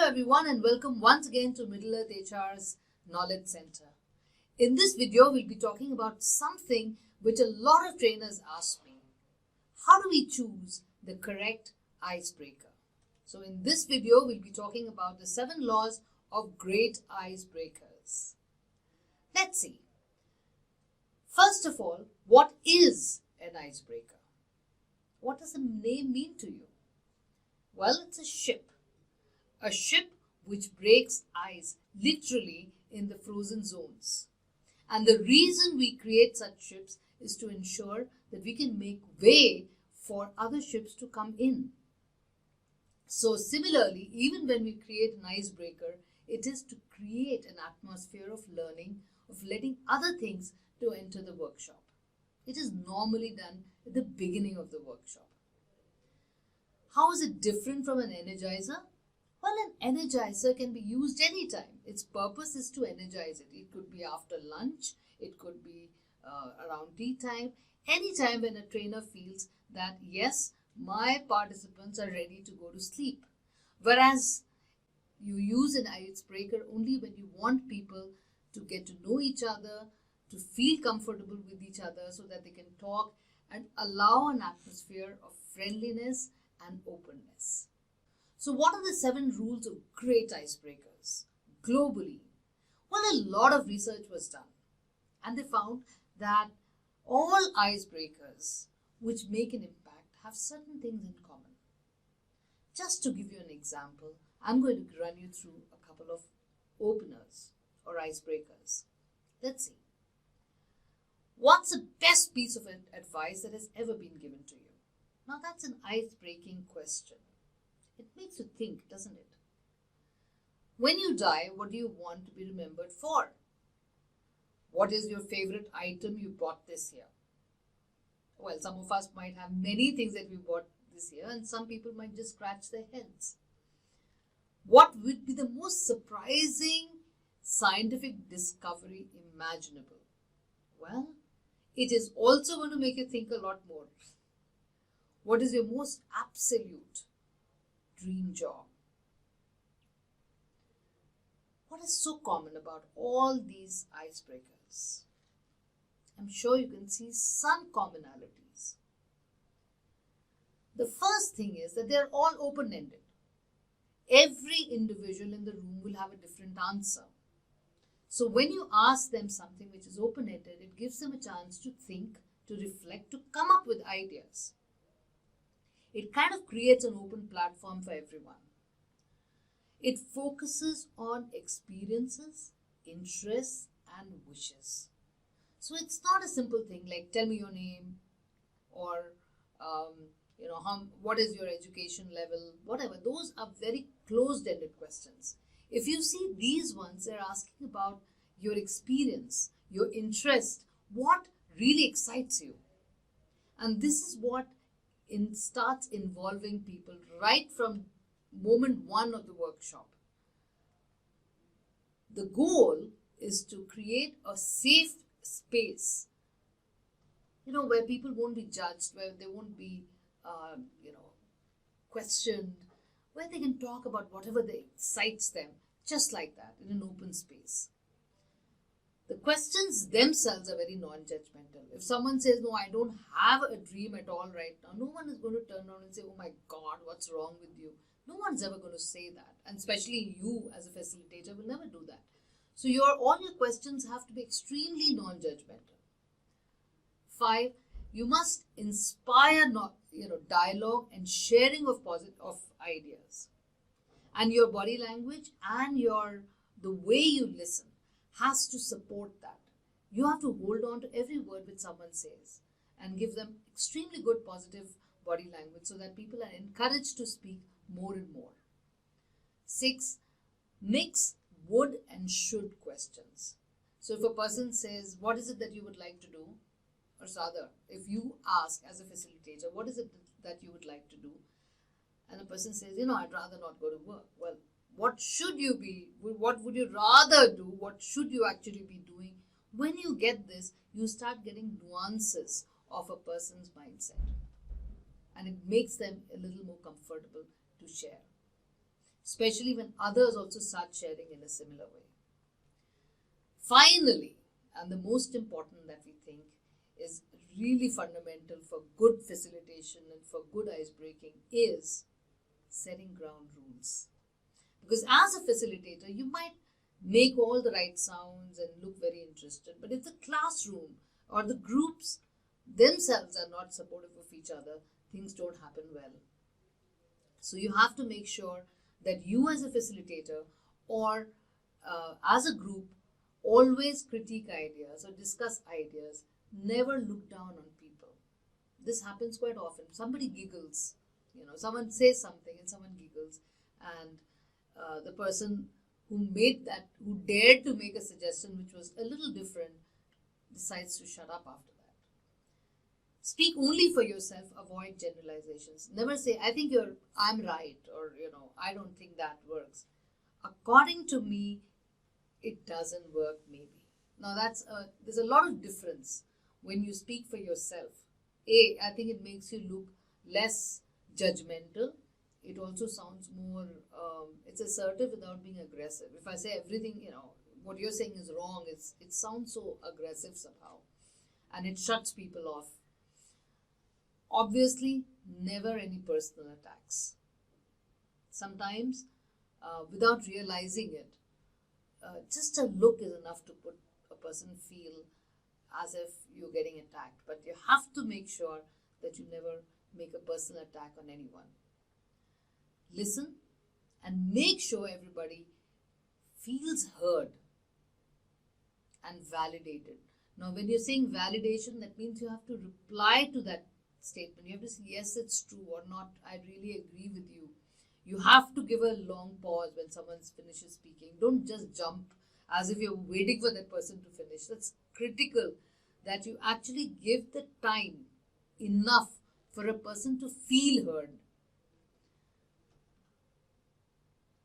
everyone and welcome once again to Middle Earth HR's Knowledge Center. In this video, we'll be talking about something which a lot of trainers ask me. How do we choose the correct icebreaker? So in this video, we'll be talking about the 7 laws of great icebreakers. Let's see. First of all, what is an icebreaker? What does the name mean to you? Well, it's a ship. A ship which breaks ice literally in the frozen zones. And the reason we create such ships is to ensure that we can make way for other ships to come in. So similarly, even when we create an icebreaker, it is to create an atmosphere of learning, of letting other things to enter the workshop. It is normally done at the beginning of the workshop. How is it different from an energizer? Well, an energizer can be used anytime. Its purpose is to energize it. It could be after lunch, it could be around tea time, anytime when a trainer feels that, yes, my participants are ready to go to sleep. Whereas you use an icebreaker only when you want people to get to know each other, to feel comfortable with each other so that they can talk and allow an atmosphere of friendliness and openness. So what are the 7 rules of great icebreakers globally? Well, a lot of research was done and they found that all icebreakers which make an impact have certain things in common. Just to give you an example, I'm going to run you through a couple of openers or icebreakers. Let's see. What's the best piece of advice that has ever been given to you? Now that's an ice-breaking question. It makes you think, doesn't it? When you die, what do you want to be remembered for? What is your favorite item you bought this year? Well, some of us might have many things that we bought this year and some people might just scratch their heads. What would be the most surprising scientific discovery imaginable? Well, it is also going to make you think a lot more. What is your most absolute dream job? What is so common about all these icebreakers? I'm sure you can see some commonalities. The first thing is that they're all open-ended. Every individual in the room will have a different answer. So when you ask them something which is open-ended, it gives them a chance to think, to reflect, to come up with ideas. It kind of creates an open platform for everyone. It focuses on experiences, interests, and wishes. So it's not a simple thing like tell me your name or what is your education level, whatever. Those are very closed-ended questions. If you see these ones, they're asking about your experience, your interest, what really excites you. And this is what starts involving people right from moment 1 of the workshop. The goal is to create a safe space, where people won't be judged, where they won't be, questioned, where they can talk about whatever that excites them, just like that, in an open space. The questions themselves are very non-judgmental. If someone says, no, I don't have a dream at all right now, no one is going to turn around and say, oh my God, what's wrong with you? No one's ever going to say that. And especially you as a facilitator will never do that. So all your questions have to be extremely non-judgmental. 5, you must inspire dialogue and sharing of ideas. And your body language and the way you listen has to support that. You have to hold on to every word which someone says and give them extremely good positive body language so that people are encouraged to speak more and more. 6, mix would and should questions. So if a person says, what is it that you would like to do? Or rather, if you ask as a facilitator, what is it that you would like to do? And a person says, I'd rather not go to work. Well, what should you be? What would you rather do? What should you actually be doing? When you get this, you start getting nuances of a person's mindset. And it makes them a little more comfortable to share. especially when others also start sharing in a similar way. Finally, and the most important that we think is really fundamental for good facilitation and for good ice breaking is setting ground rules. Because as a facilitator, you might make all the right sounds and look very interested, but if the classroom or the groups themselves are not supportive of each other, things don't happen well. So you have to make sure that you as a facilitator or as a group always critique ideas or discuss ideas. Never look down on people. This happens quite often. Somebody giggles, someone says something and someone giggles, and the person who dared to make a suggestion which was a little different, decides to shut up after that. Speak only for yourself. Avoid generalizations. Never say, I'm right, or, I don't think that works. According to me, it doesn't work maybe. Now there's a lot of difference when you speak for yourself. I think it makes you look less judgmental. It also sounds more, it's assertive without being aggressive. If I say everything, what you're saying is wrong, it sounds so aggressive somehow. And it shuts people off. Obviously, never any personal attacks. Sometimes, without realizing it, just a look is enough to put a person feel as if you're getting attacked. But you have to make sure that you never make a personal attack on anyone. Listen and make sure everybody feels heard and validated. Now, when you're saying validation, that means you have to reply to that statement. You have to say, yes, it's true, or not, I really agree with you. You have to give a long pause when someone finishes speaking. Don't just jump as if you're waiting for that person to finish. That's critical, that you actually give the time enough for a person to feel heard.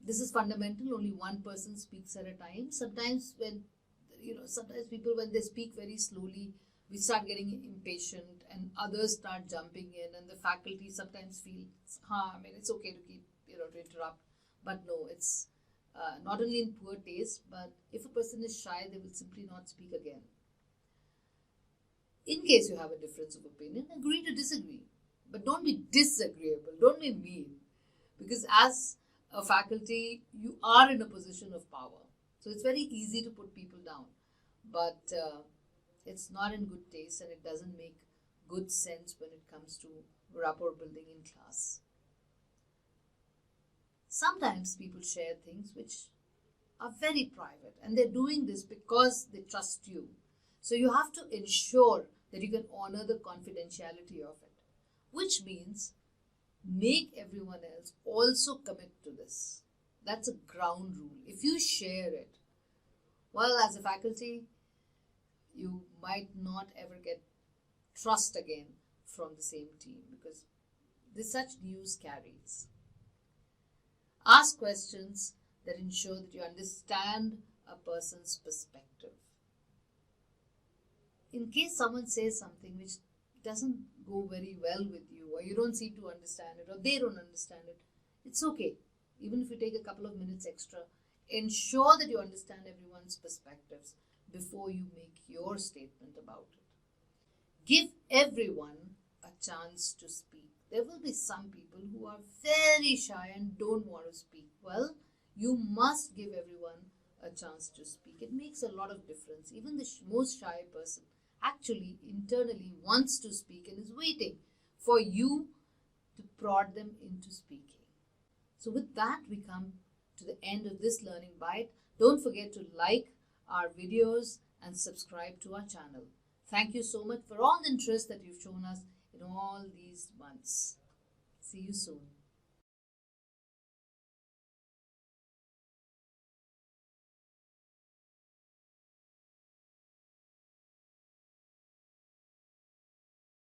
This is fundamental. Only one person speaks at a time. Sometimes people, when they speak very slowly, we start getting impatient and others start jumping in, and the faculty sometimes feel, it's okay to keep, to interrupt. But no, it's not only in poor taste, but if a person is shy, they will simply not speak again. In case you have a difference of opinion, agree to disagree. But don't be disagreeable. Don't be mean. Because as a faculty, you are in a position of power. So it's very easy to put people down. But it's not in good taste, and it doesn't make good sense when it comes to rapport building in class. Sometimes people share things which are very private, and they're doing this because they trust you. So you have to ensure that you can honor the confidentiality of it, which means make everyone else also commit to this. That's a ground rule. If you share it, well, as a faculty, you might not ever get trust again from the same team, because such news carries. Ask questions that ensure that you understand a person's perspective. In case someone says something which doesn't go very well with you, or you don't seem to understand it, or they don't understand it, it's okay. Even if you take a couple of minutes extra, ensure that you understand everyone's perspectives before you make your statement about it. Give everyone a chance to speak. There will be some people who are very shy and don't want to speak. Well, you must give everyone a chance to speak. It makes a lot of difference. Even the most shy person actually internally wants to speak and is waiting for you to prod them into speaking. So with that, we come to the end of this learning bite. Don't forget to like our videos and subscribe to our channel. Thank you so much for all the interest that you've shown us in all these months. See you soon.